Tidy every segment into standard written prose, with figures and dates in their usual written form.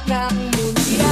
ng mundo.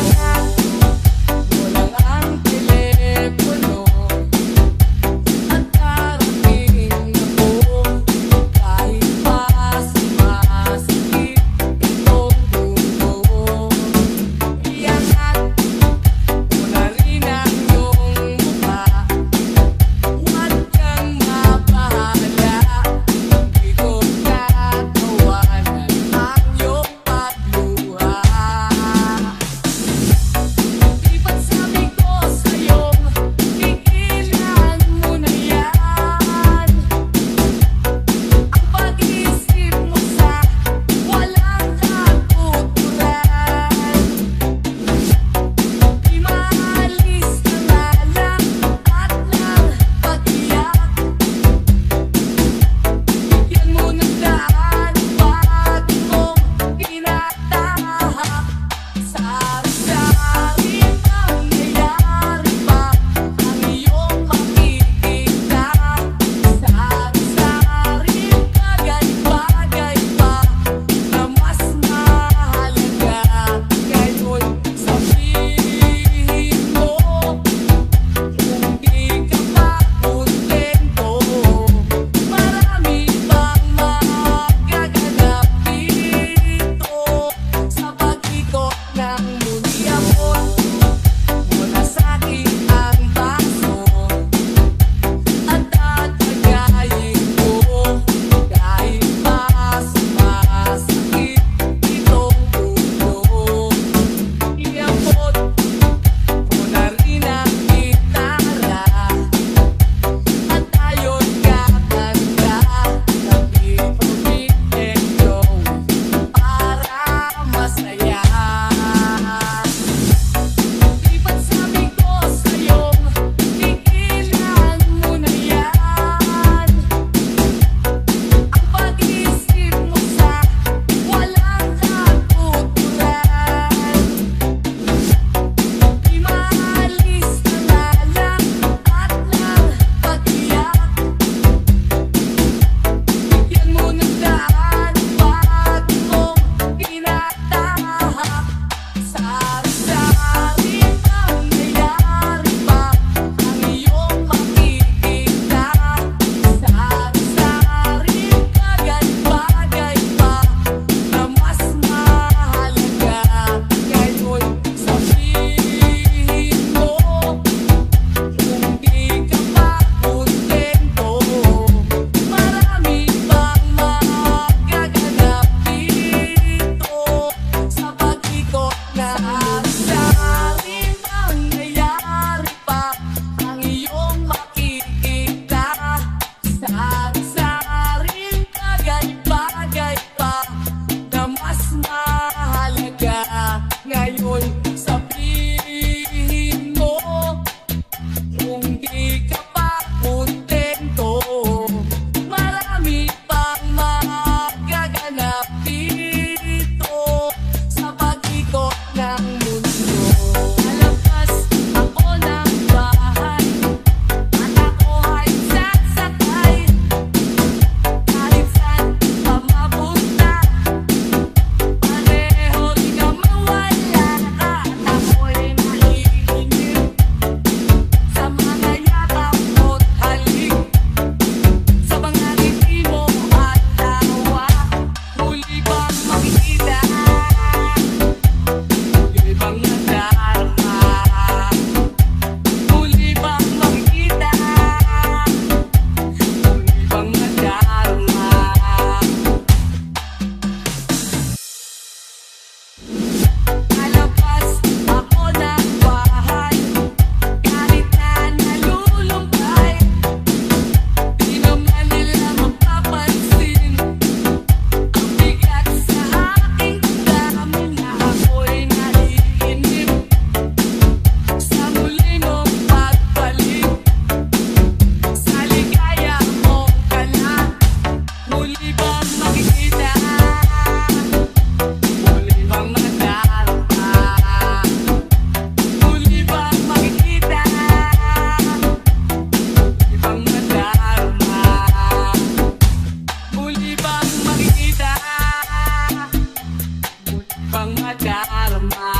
bang madarama?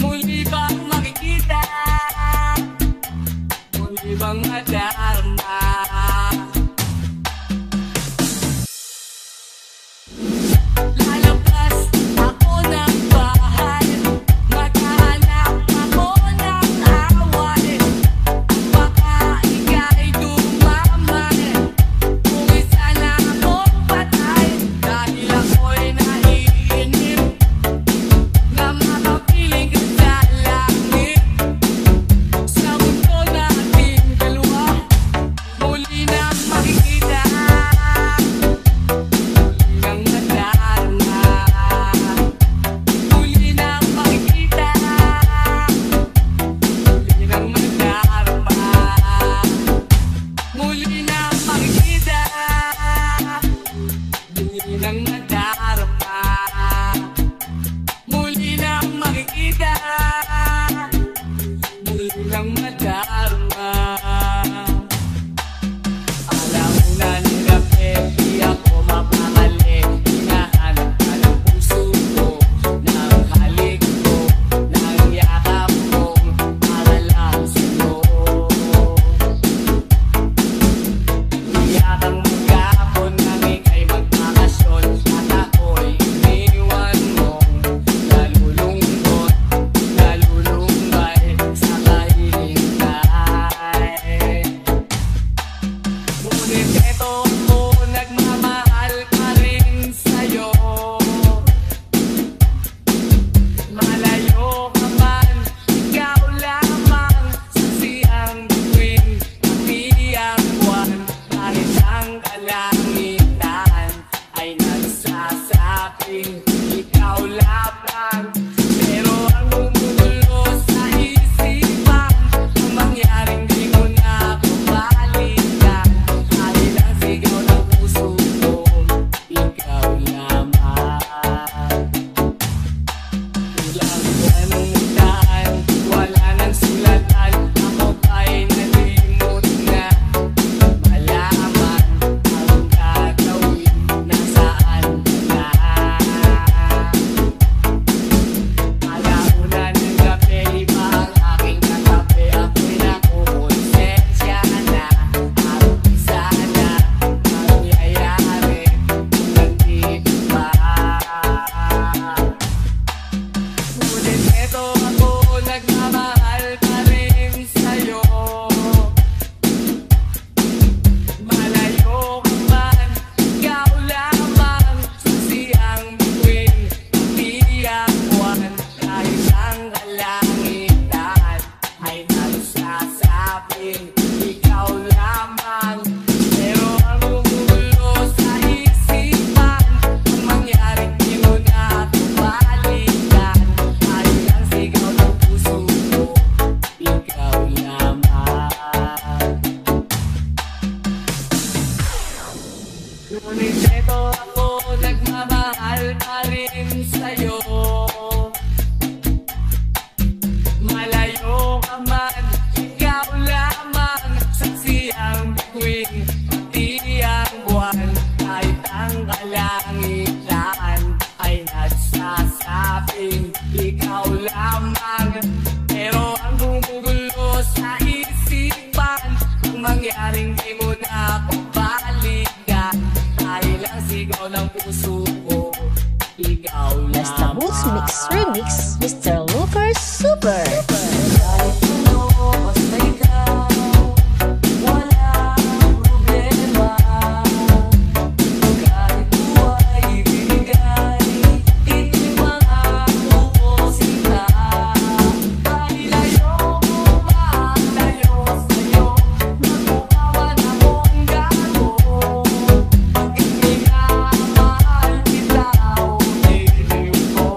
Muli bang makikita? Muli bang madarama? Lalabas ako ng bahay, maghahanap ako ng away. Baka ika'y dumamay, kung isa na akong patay. Dahil ako'y naiinip na makapiling ka sa langit. Sa mundo nating dalawa, muli na makikita. Muli nang madarama, muli nang makikita. Muli nang madarama, muli nang makikita. Muli nang madarama, muli nang madarama. Alauna ng gabi, di ako mapakali. Hinahanap ka ng puso ko, ng halik ko, ng yakap ko, para lang sa'yo. Iyakang maghapon nang ika'y magbakasyon, at ako'y iniwan mong nalulungkot, nalulumbay sa kahihintay. Ngunit eto ako, nagmamahal pa rin sa'yo. Malayo ka man, ikaw lamang saksi ang bituin, pati ang buwan. Kahit ang kalangitan ay nagsasabing ikaw lamang. Pero ang gumugulo sa isipan, ang mangyaring di ko na babalikan. Dahil ang sigaw ng puso ko, ikaw lamang. Ilang buwan, wala nang sulatan, ako ba'y nalimot na malaman ang gagawin, nasaan ka na? Alauna ng gabi, iba ang aking katabi, ako'y nakukonsensya na. At isa na nangyayari kung nandito pa. Ngunit eto ako, nagmamahal pa rin sa'yo. Malayo ka man, ikaw lamang saksi ang bituin, pati ang buwan. Kahit ang kalangitan ay nagsasabing ikaw lamang. Pero ang gumugulo sa isipan, ang mangyaring di mo na babalikan. Dahil ang sigaw ng puso ko, ikaw lamang. Ngunit eto ako, nagmamahal pa rin sa'yo. Malayo ka man, ikaw lamang saksi ang bituin, pati ang buwan. Kahit ang kalangitan ay nagsasabing ikaw lamang. Pero ang gumugulo sa isipan, ang mangyaring di mo na babalikan. Dahil ang sigaw ng puso ko, ikaw Basta lamang. Boots Mix Remix, Mr. Lucas Super. Kahit ano, basta ikaw, walang problema. Kahit buhay ibigay, ito'y mga uusita. Dahil ayoko malayo sa'yo, magmukhawan akong gago. Pag minamahal kita, ulitin ko.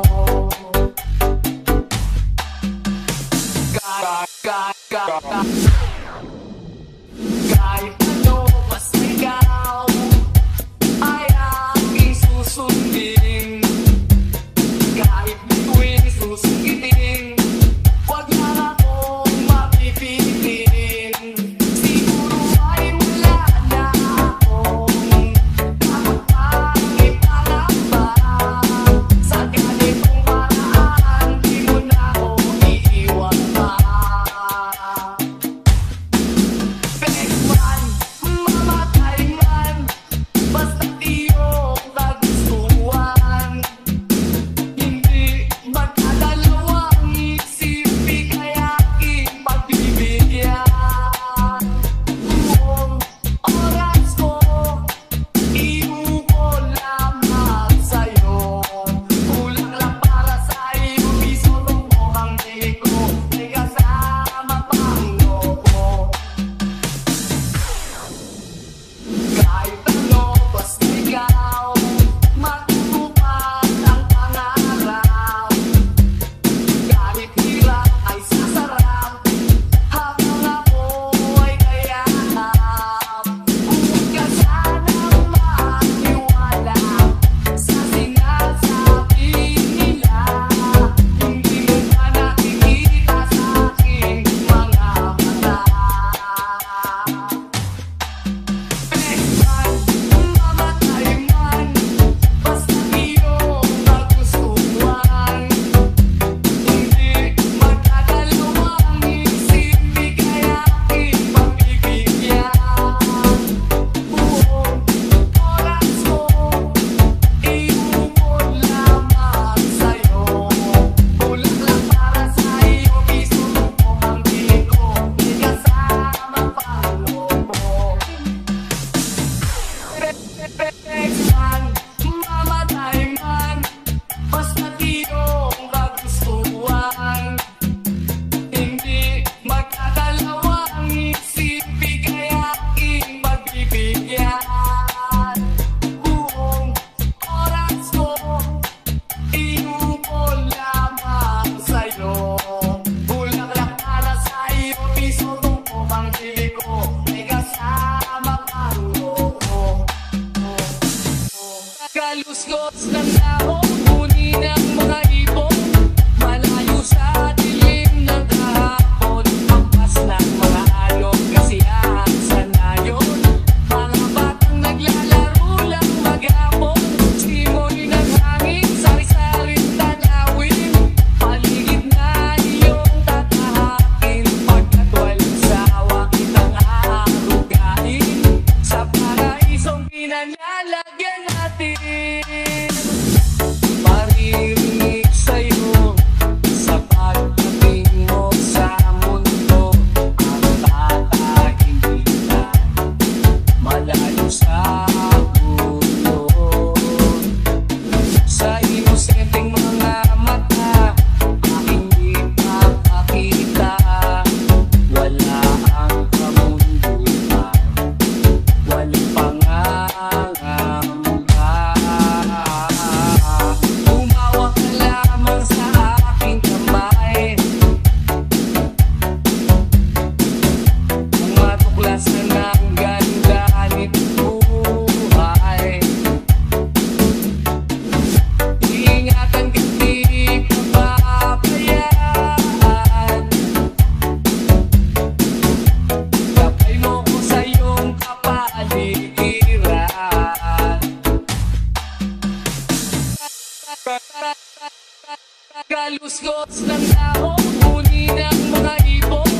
Kaluskos ng dahon, huni ng mga ibon,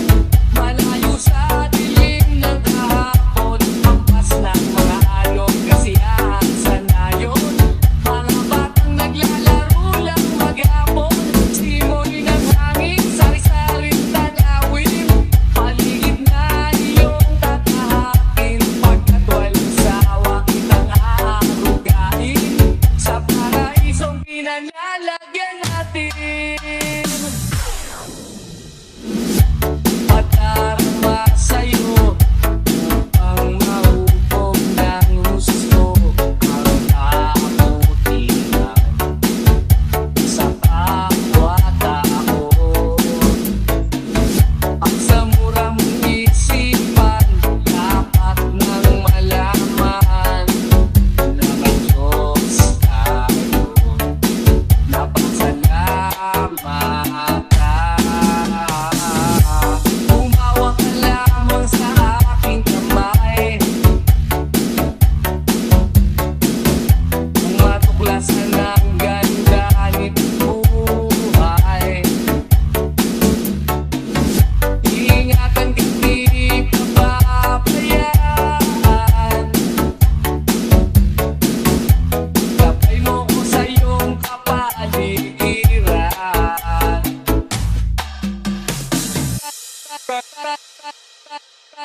malayo sa dilim ng kahapon, hampas ng mga alon, kasiyahan sa nayon, mga batang naglalaro lang maghapon, simoy ng hangin, sari-saring tanawin, paligid na iyong tatahakin, pagkat walang sawa kitang aarugain, sa paraisong pinanlalagyan natin. Patarama sa'yo upang maupog ng gusto ang kabutihan sa kapwa-tao. Ang sa mura mong isipan, dapat nang malaman na may Diyos tayo. Napasalamat ka. Umawa ka lamang sa aking kamay, kung matuklasan ang ganda nitong buhay. Ingatan ka, di ka pabayaan. Gabay mo ko sa iyong kapaligiran.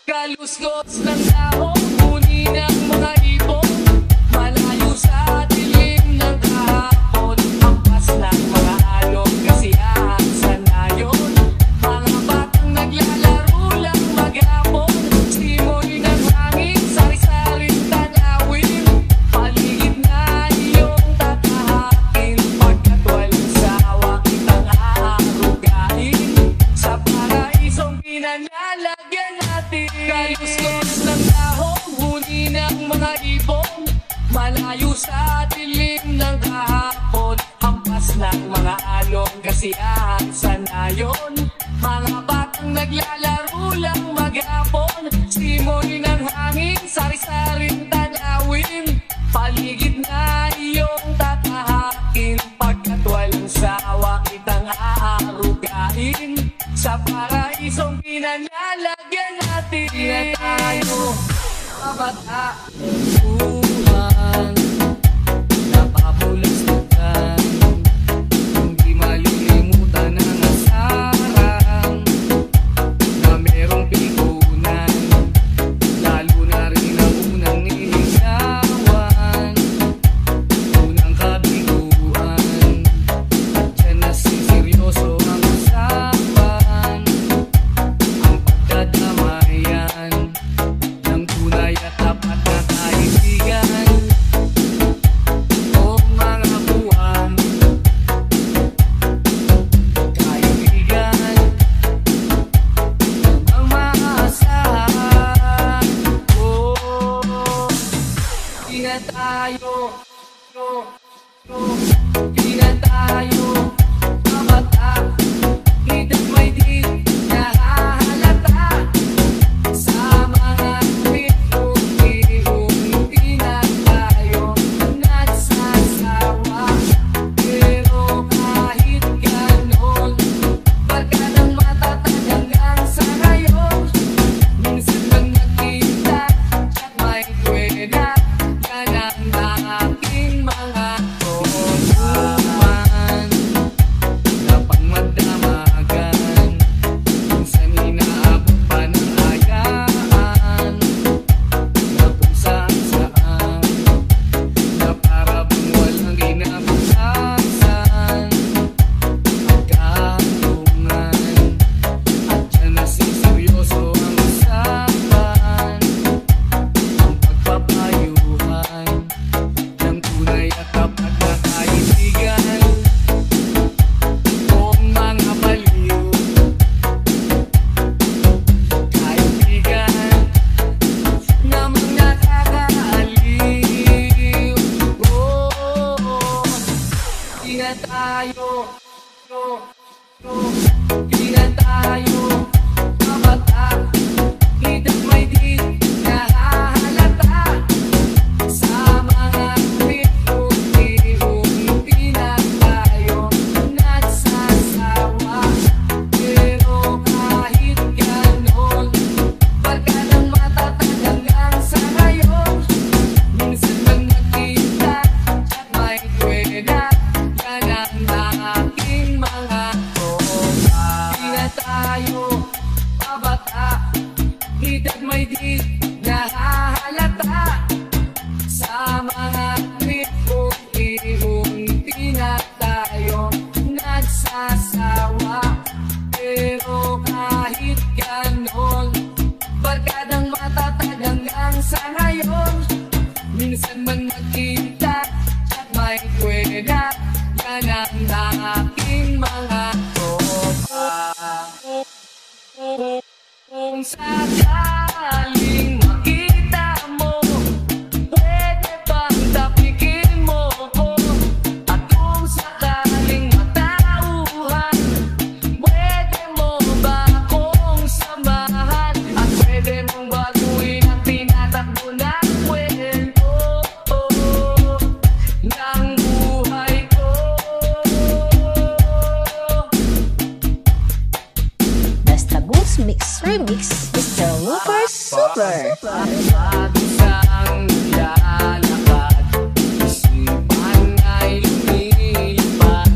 Kaluskos ng dahon, huni ng mga ibon, malayo sa dilim ng kahapon, hampas ng mga alon, kasiyahan sa nayon, mga batang naglalaro lang maghapon, simoy ng hangin, sari-saring tanawin, paligid na iyong tatahakin, pagkat walang sawa kitang aarugain, sa paraisong pinanlalagyan natin. Kaluskos ng dahon, huni ng mga ibon, malayo sa dilim ng kahapon, hampas ng mga alon, kasiyahan sa nayon, mga batang naglalaro lang maghapon, simoy ng hangin, sari-saring tanawin, paligid na iyong tatahakin, pagkat walang sawa kitang aarugain, sa paraisong pinanlalagyan natin. Na tayo kabatahan, napapulastukan, hindi malilimutan ang asaran na merong pikunan, lalo na rin ang unang niligawan, unang kabiguan, at dyan na seryoso ang usapan, ang pagdadamayan ng tunay at tapat na kaibigan. O mga buwan, kaibigan, ang maasahan. Di na tayo mabata, hidang may di nahahalata, sa mga unti-unti na tayo nagsasawa. Pero kahit ganon, barkadang matatag hanggang sa ngayon, minsan lang nakita at may kwena, yan ang aking mga tutuman na pangmadamagan, minsan inaabot pa ng ayaan, na kung saan-saan, na para bang walang kinabukasan, ang kahantungan, at dyan na seryoso ang usapan, ang pagpapayuhan ng tunay at tapat na kaibigan. O mga baliw, kaibigan, namang nakakaaliw. Di na tayo mabata, hidang may di nahahalata, sa mga unti-unti na asawa. Pero kahit ganon, barkadang matatag hanggang sa ngayon. Minsan man magkita at may kweda, yan ang aking mga tropa. Kung sakaling makita mo, pwede bang tapikin mo ko? At kung sakaling matauhan, pwede mo ba akong samahan? At pwede mong baguhin ang tinatakbo ng kwento ng buhay ko. Basta Boots Mix Remix, Mr. Looper Super. Isang lalakad, isipan ay lumilipad.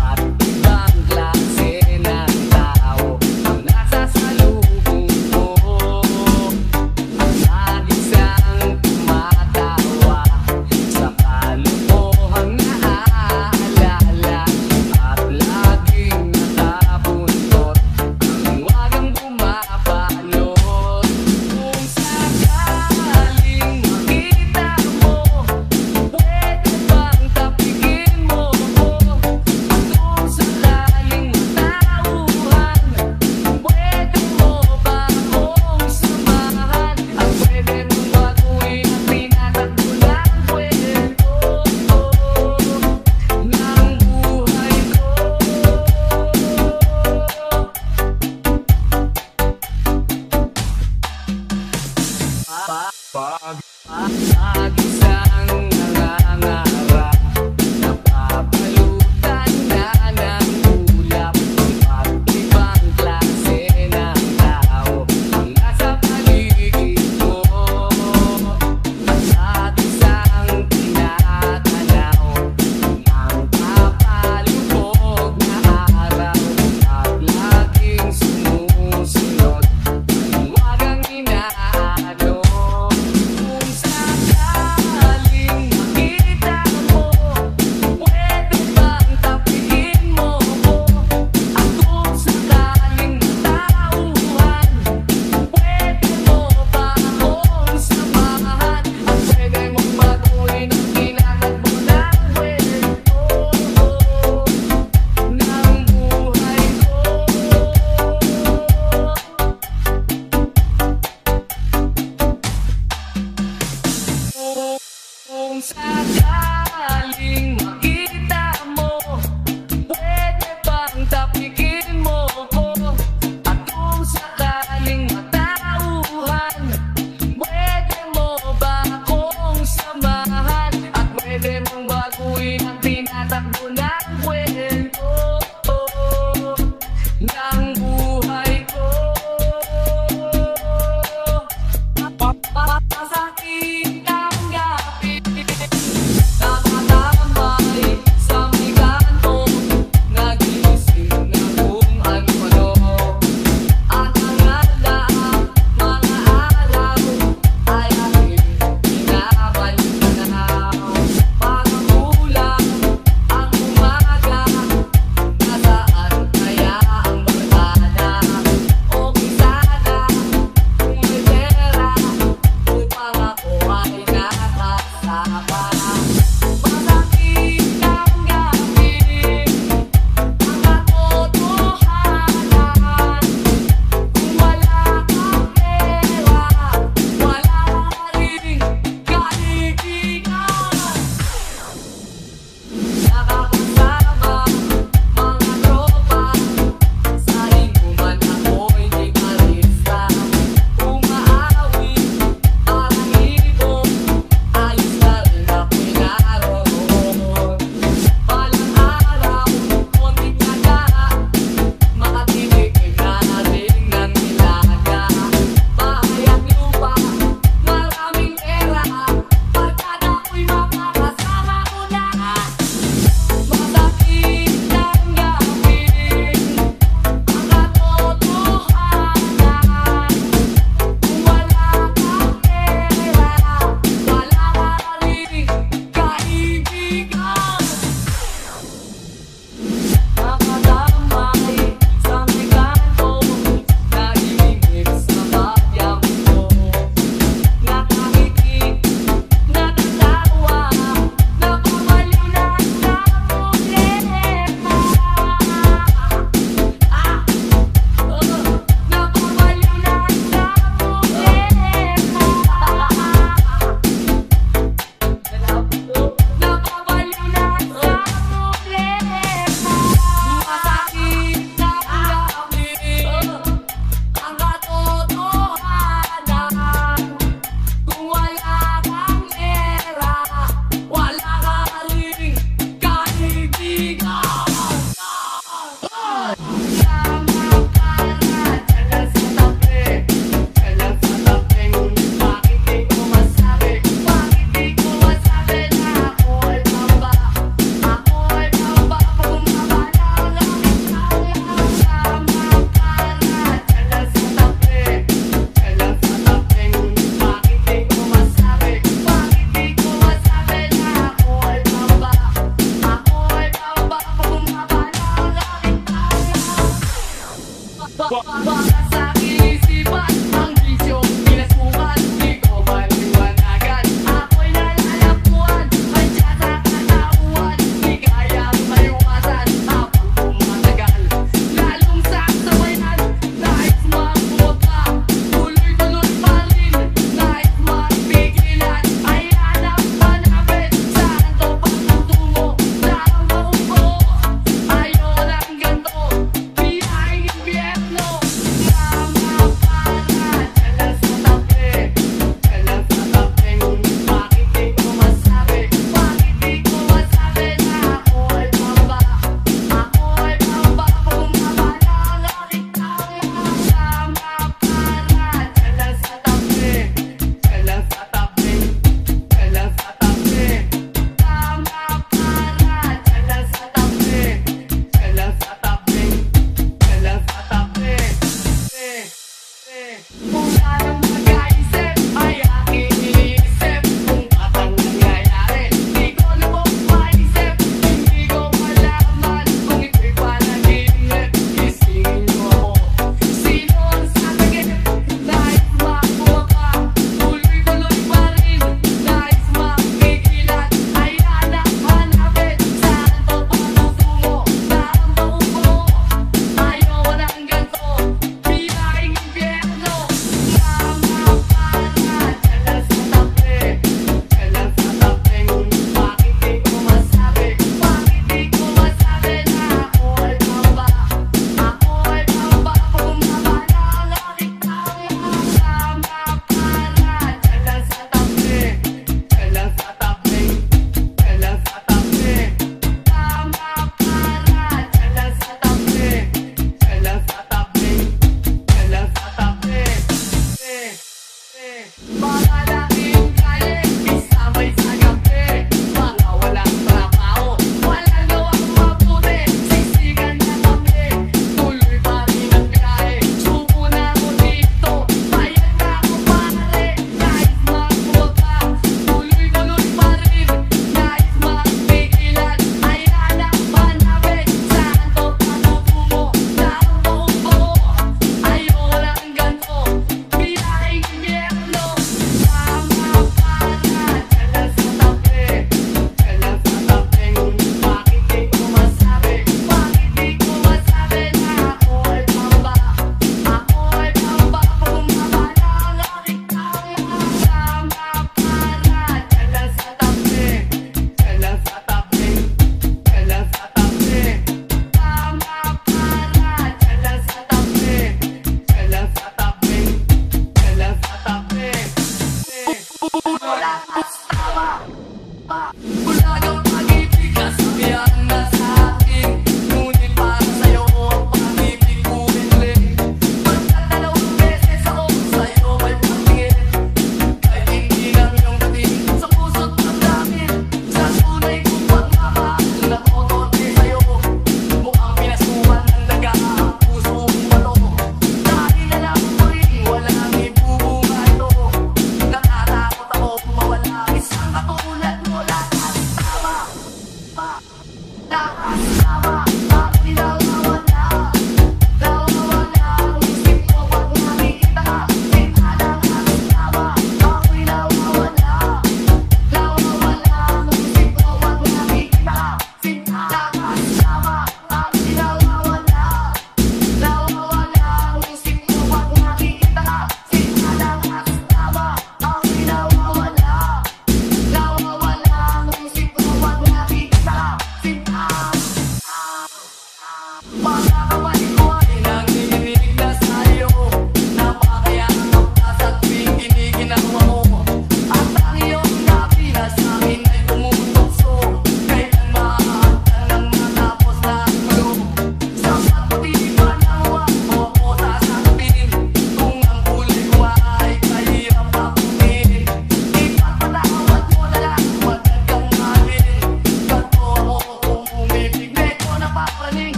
At ibang klase ng tao ang nasa salubong ko. At isang tumatawa sa kalokohang naaalala. At laging nakabuntot ang wagang bumapalot. Kung sakaling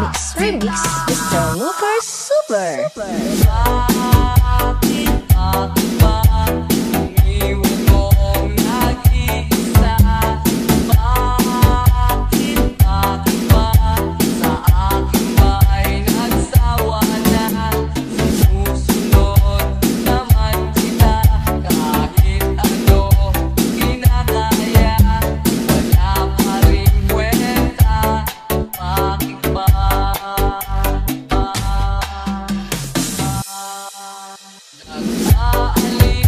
Mix Remix, Mr. Lucas Super. Nag-aalis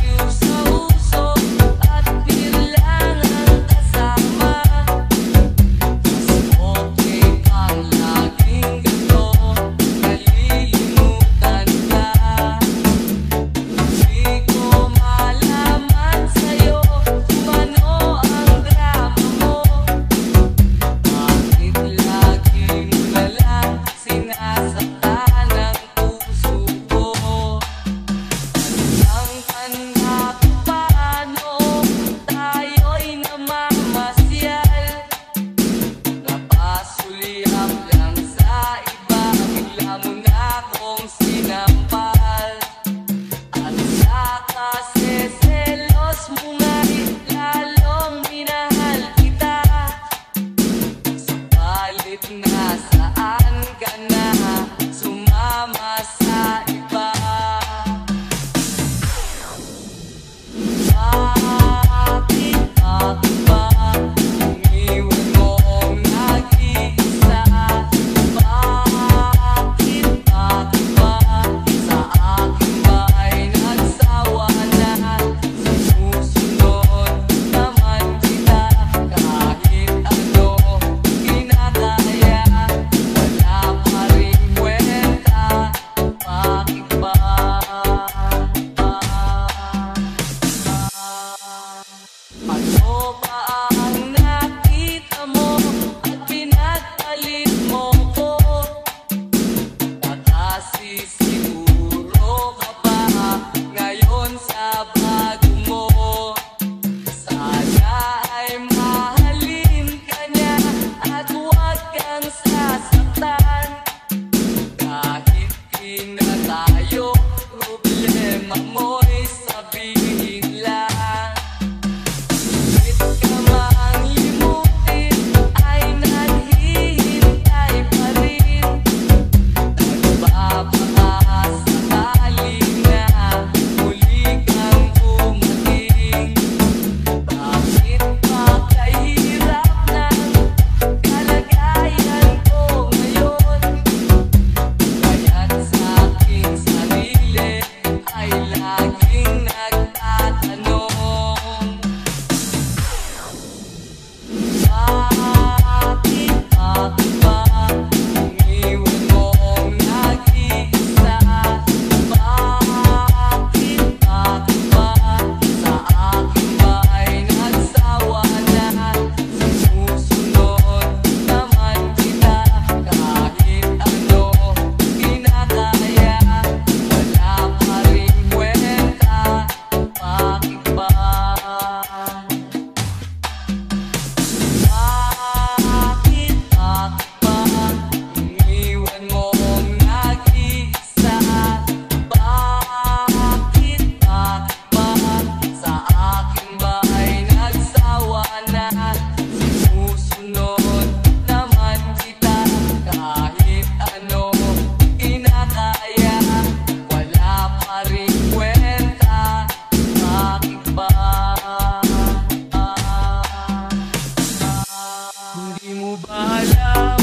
ba alam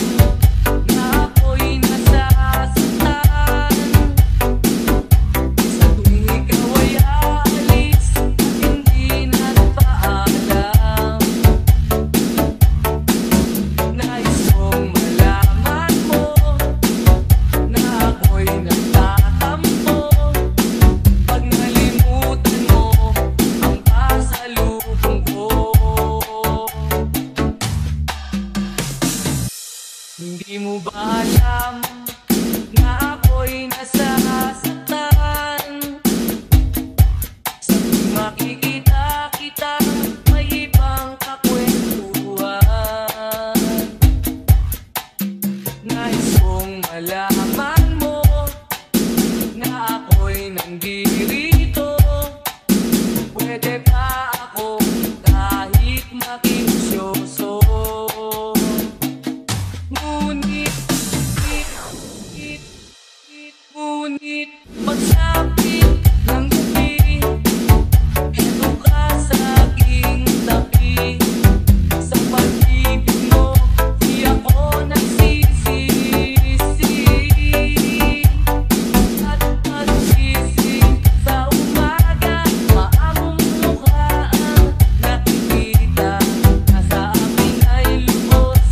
na ako'y nasasaktan? Sa tuwing ikaw ay aalis at hindi nagpaalam, nais kong malaman mo na ako'y nagtatampo pag nalimutan mo ang pasalubong ko. Hindi mo ba alam na ako'y nasasaktan? Sa tuwing makikita kita, may ibang kakwentuhan. Nais kong malaman mo na ako'y nandito. Pwede ba ako kahit makiusyoso? Ngunit pagsapit ng gabi, eto ka sa aking tabi. Sa pag-ibig mo, di ako nagsisisi. At pag-gising sa umaga, maamong mukha ang nakikita. Nasa akin ay lubos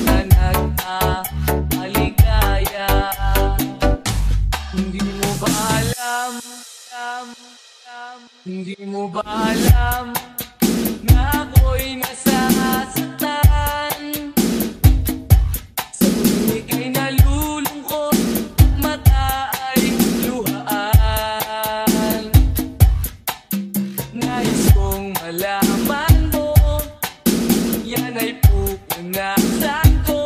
na nag-aaligaya. Hindi mo ba alam, hindi mo ba alam na ako'y nasasaktan? Sa tuwing ika'y nalulungkot, mata ay luhaan. Nais kong malaman mo, yan ay pupunasan ko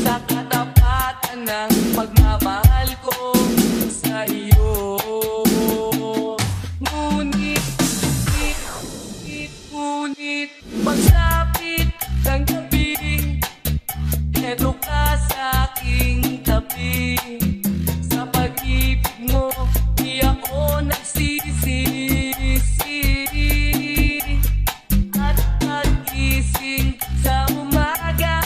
sa katapatan ng pagmamahal ko sa iyo. Ngunit pagsapit ng gabi, eto ka sa aking tabi. Sa pag-ibig mo, di ako nagsisisi. At pag-gising sa umaga,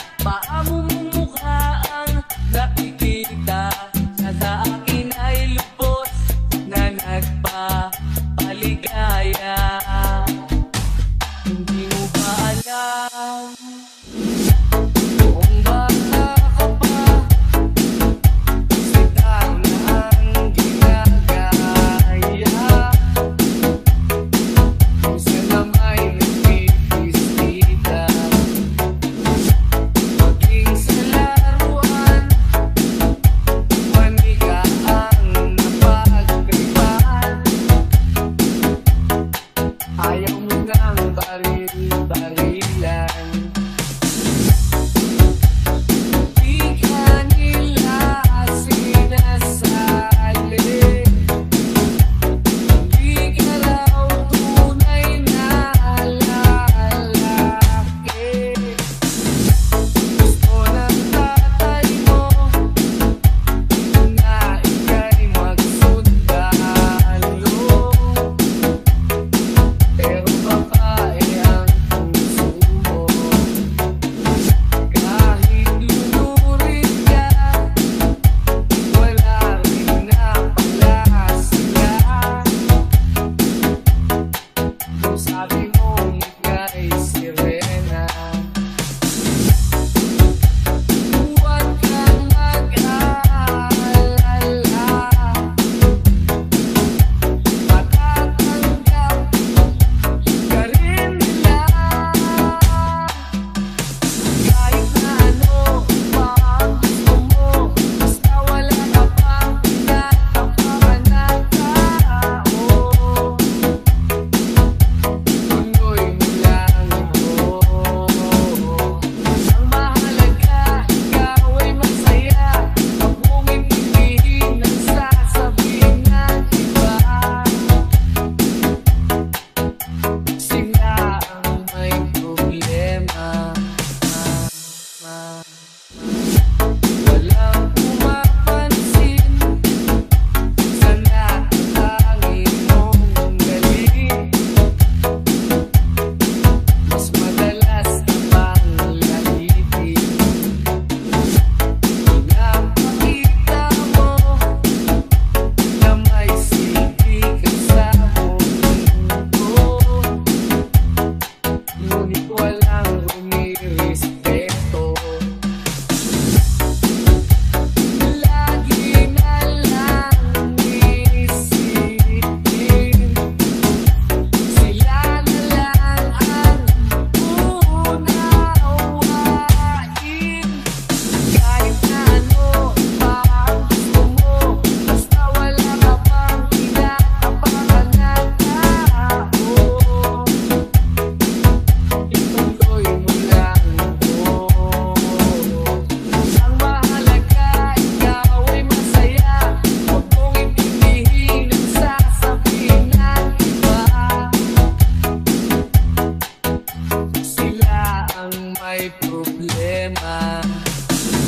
may problema.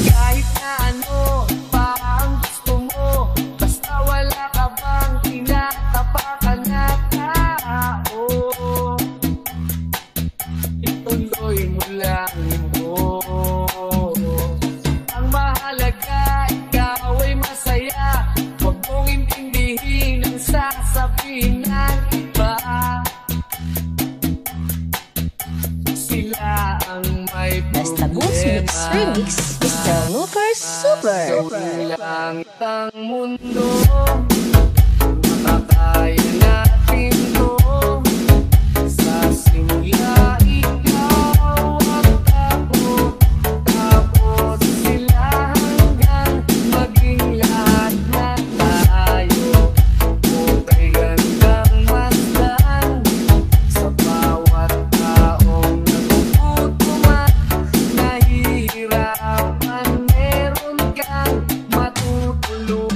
Kahit na ano pa ang gusto mo, basta wala ka bang tinatapakan na tao, ituloy mo lang mo. Ang mahalaga, ikaw ay masaya. Huwag mong intindihin ang sasabihin ng iba. Sila ang may Basta Boots Mix Remix, Mr. Lucas Super. Gawin lang ang mundo, makakaya natin to. Sa simula, ikaw at ako, tapos sila hanggang maging lahat na tayo. Okay, gandang masdan sa bawat taong nagugutom at nahihirapan. Meron kang matutulungan.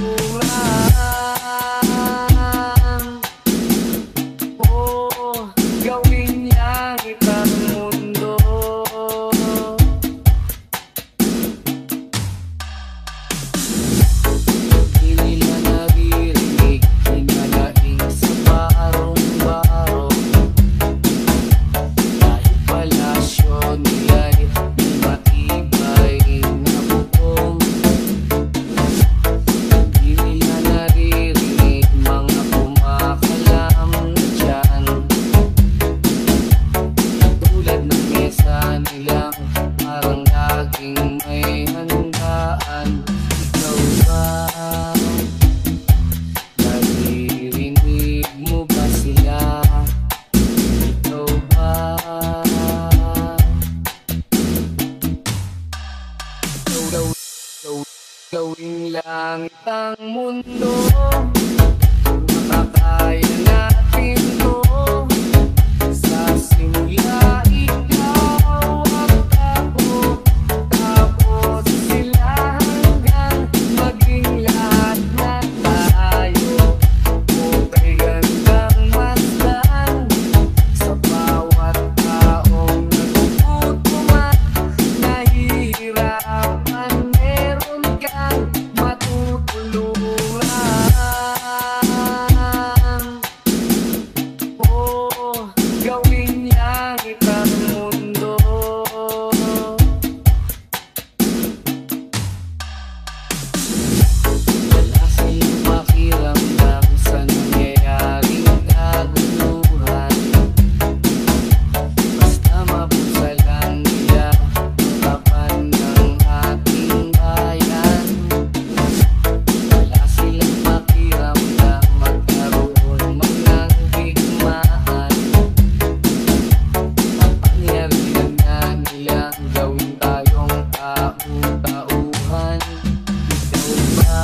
Oh, gawin langit ang mundo. Di nila naririnig, hinanaing sa barong-barong. Kahit palasyo nila'y may matibay na bubong. Di nila naririnig, mga kumakalam na dyan. Tulad ng mesa nilang parang laging may handaan. Ikaw ba? Naririnig mo ba sila? Ikaw ba? Gawing langit ang mundo, makakaya natin to. Sa simula, ikaw at ako, tapos sila hanggang maging lahat na tayo. Okay, gandang masdan sa bawat taong nagugutom at nahihirapan. Meron kang matutulungan. Oh, gawin langit ang mundo. Wala silang pakiramdam sa nangyayaring kaguluhan. Basta mapusalan nila kapan ng ating bayan. Wala silang pakiramdam magkaroon man ng digmaan. Kapangyarihan na nilang gawin tayong tau-tauhan. Ikaw ba?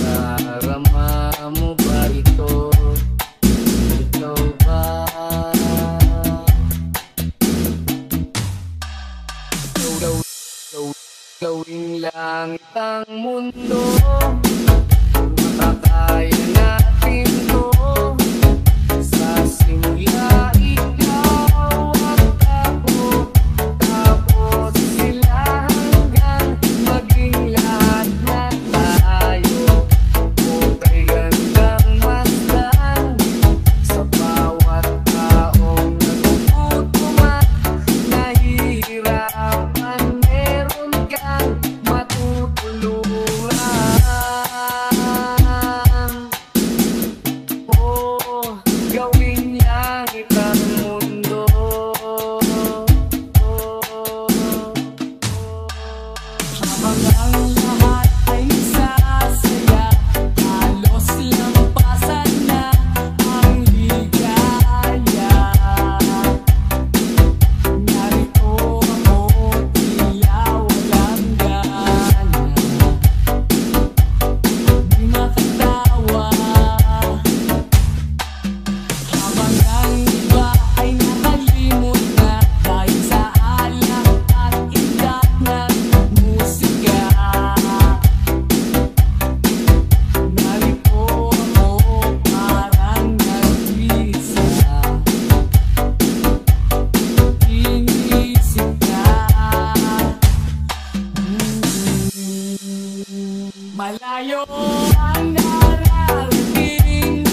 Nadarama mo ba ito? Ikaw ba? Gawing langit ang mundo, makakaya natin to. Sa simula, ikaw at ako, tapos sila hanggang maging lahat na tayo. Okay, gandang masdan sa bawat taong nagugutom at nahihirapan. Meron kang matutulungan. Malayo ang narating,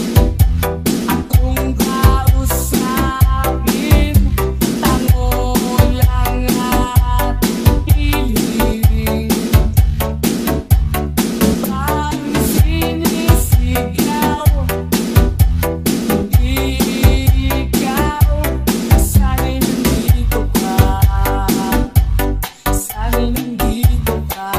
akong kausapin, tango lang at hiling. Pag sinisigaw, hindi ikaw, sana'y nandito ka, sana'y nandito ka.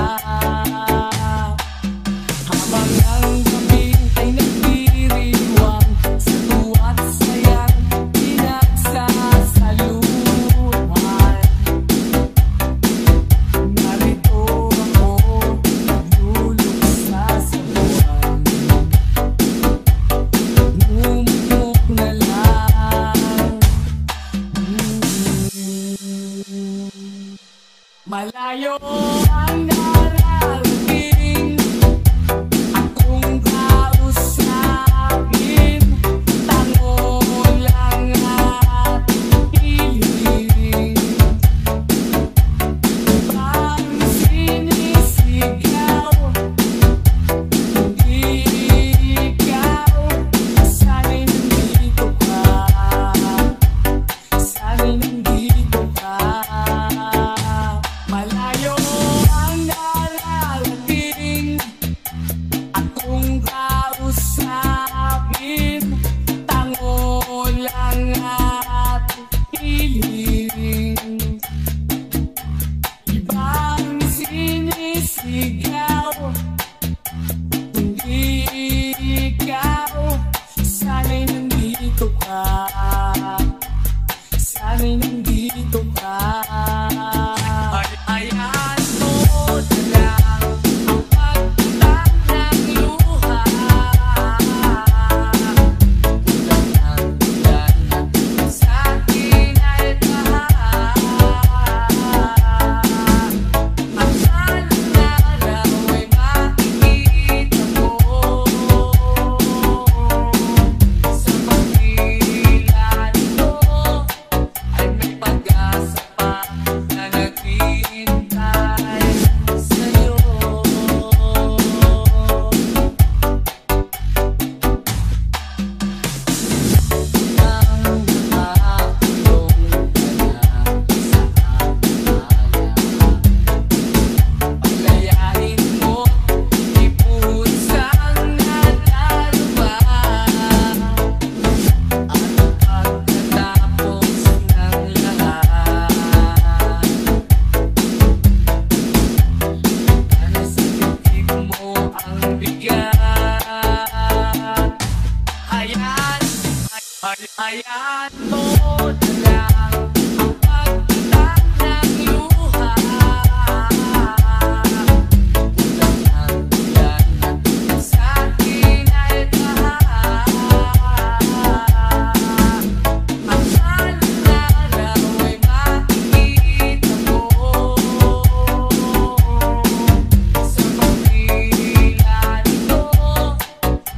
Habang ang gabi ay nagdiriwang, sa tuwa't sayang pinagsasaluhan, narito ako, nagluluksa sa buwan. Umukok na lang. Malayo ang narating, akong kausapin, tango lang at hiling. Pag sinisigaw, hindi ikaw, sana'y nandito ka, sana'y nandito ka. Malayo ang narating, akong kausapin, tango lang at hiling. Ibang sinisigaw, hindi ikaw, sana'y nandito ka, sana'y nandito ka. Ayan mo na lang ang pagtatag ng luha, ulan ng ulan sa akin ay tahan. Ang alang araw ay makikita mo, sa pagkila nito ay may pag-asa pa na naghihintay sa'yo. Nang nakakulong ka na sa amaya, paglayain mo, ipusang nadarama. At pagkatapos ng lahat, nasa bibig mo ang bigat. Ayan mo na lang ang pagtatag ng luha, ulan ng ulan sa akin ay tahan. Ang alang araw ay makikita mo, sa pagkila nito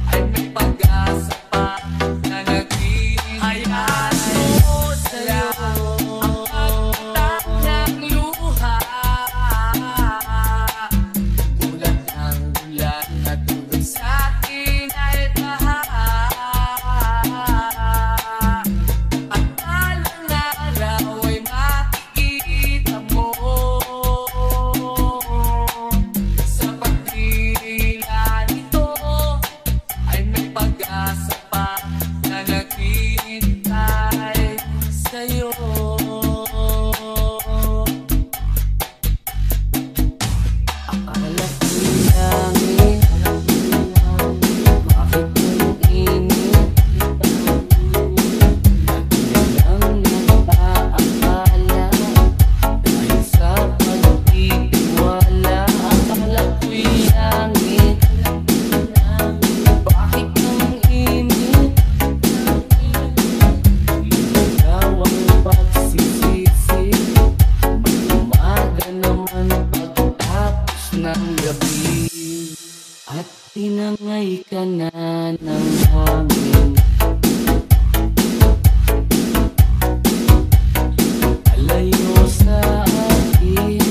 ay may pag-asa pa na naghihintay sa'yo. Ang pagtatag ng luha, ulan ng ulan na tubig sa akin ay tahan. At alang araw ay makikita mo, sa pagdila nito ay may pag-asa pa na naghihintay sa'yo. Akala ko'y langit, bakit ang init? Lagi lang nagpaakala, dahil sa pagtitiwala. Akala ko'y langit, bakit ang init? Ikaw ang pagsisisi, umaga naman pagtapos ng gabi, at tinangay ka na ng hangin. Alayo sa akin,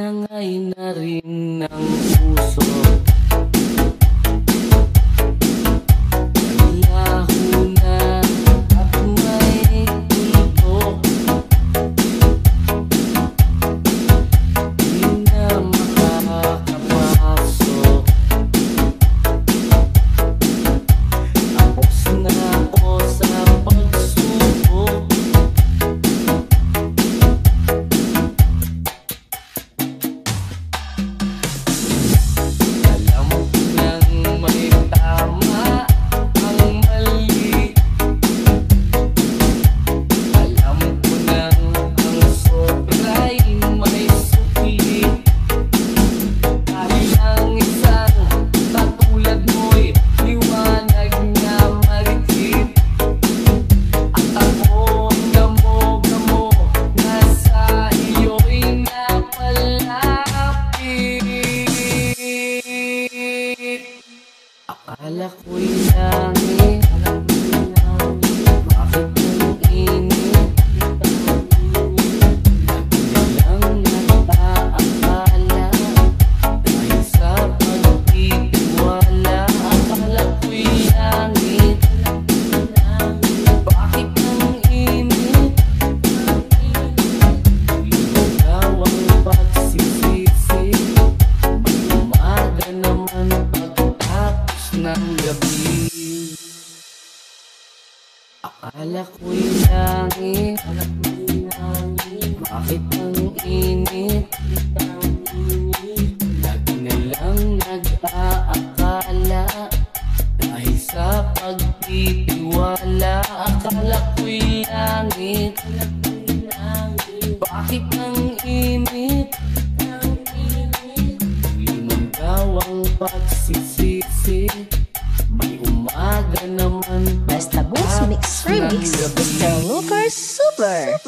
nangay na rin ng puso. Laho na at may tuldok, di na makakapasok. Tapos na ako sa pagsubok. Alam ko nang may tama ang mali. Alam ko nang ang sobra'y may sukli. Dahil ang isang katulad mo'y liwanag na marikit. At ako ang gamo-gamo na sa iyo'y napalapit. Akala ko'y langit, bakit ang init? Lang nag-aakala dahil sa pagtitiwala. Akala ko'y langit, bakit ang init? Ikaw ang pagsisisi, may umaga naman pagkatapos ng gabi. Akala ko'y langit, bakit ang init? Lagi na lang nag-aakala dahil sa pagtitiwala. Akala ko'y langit, bakit ang init? Limang daw ang pagsisisi, may umaga naman Basta Boost Mix pagkatapos ng Remix, gabi. Mr. Lucas Super.